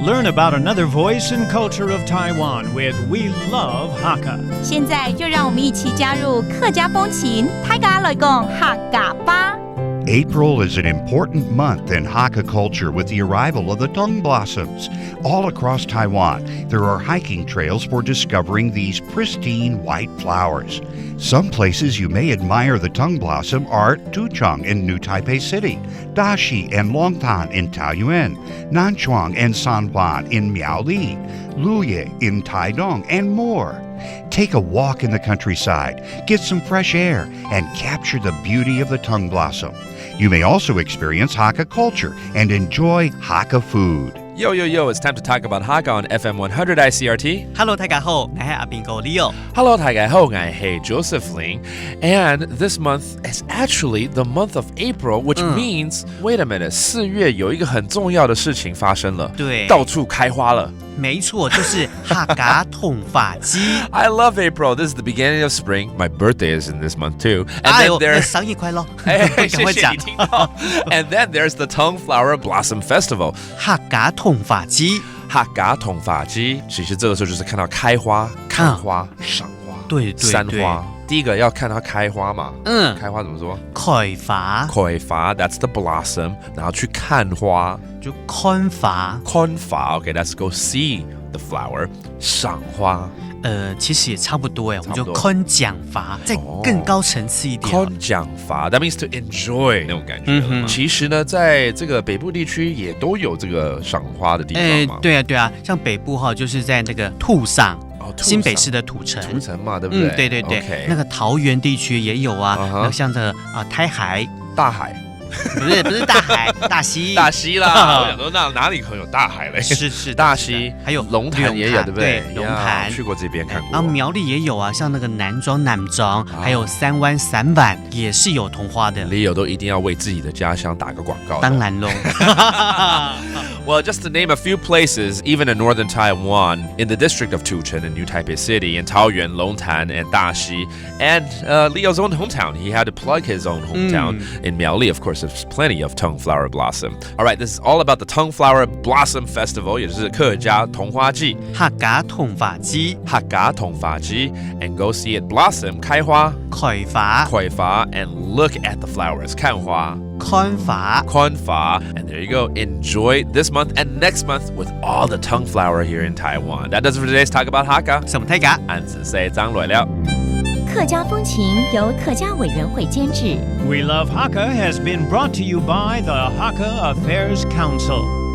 Learn about another voice and culture of Taiwan with We Love Hakka. 现在就让我们一起加入客家风情，大家来讲客家吧。April is an important month in Hakka culture with the arrival of the tongue blossoms. All across Taiwan, there are hiking trails for discovering these pristine white flowers. Some places you may admire the tongue blossom are Tucheng in New Taipei City, Daxi and Longtan in Taoyuan, Nanchuang and Sanhuan in Miaoli, Luye in Taidong, and more. Take a walk in the countryside, get some fresh air, and capture the beauty of the tongue blossom. You may also experience Hakka culture and enjoy Hakka food. Yo, it's time to talk about Hakka on FM 100 ICRT. Hello， 大家好，我是阿斌哥 Leo。Hello, 大家好，我是 Josephine. And this month is actually the month of April, which means, wait a minute, 4月有一个很重要的事情发生了，对，到处开花了。没错，就是客家通发季。I love April. This is the beginning of spring. My birthday is in this month too. And 哎 then 呦， there's 生日快乐！谢谢你听到。And then there's the Tongue Flower Blossom Festival. 客家通发季，客家通发季，其实这个时候就是看到开花、看花、赏花，对对山对花。第一个要看它开花嘛，开花怎么说？开花，开花 ，that's the blossom。然后去看花，就看花，看花 ，OK，let's go see the flower。赏花，其实也差不多哎，我们就看奖罚，再更高层次一点。看奖罚 ，that means to enjoy 那种感觉。其实呢，在这个北部地区也都有这个赏花的地方嘛。对啊，像北部哈，就是在那个土上。新北市的土城嘛，对不对？对， okay. 那个桃园地区也有啊，那像这个台海、大海，不是大海，大溪啦。我想说哪里可能有大海嘞？是大溪，还有龙潭也有，对不对？龙潭去过这边看过。然后苗栗也有啊，像那个南庄，还有三湾也是有桐花的。Leo 都一定要为自己的家乡打个广告。当然喽。Well, just to name a few places, even in northern Taiwan, in the district of Tucheng in New Taipei City, in Taoyuan, Longtan, and Daxi, and Leo's own hometown. He had to plug his own hometown. In Miaoli, of course, there's plenty of tongue flower blossom. All right, this is all about the Tongue Flower Blossom Festival, 也就是客家桐花季。客家通发季，客家通发季 and go see it blossom, 开花 and look at the flowers, 看花看法 and there you go. Enjoy this month and next month with all the tongue flower here in Taiwan. That does it for today's talk about Hakka. 什么太嘎？俺只say 张来了。客家风情由客家委员会监制。We Love Hakka has been brought to you by the Hakka Affairs Council.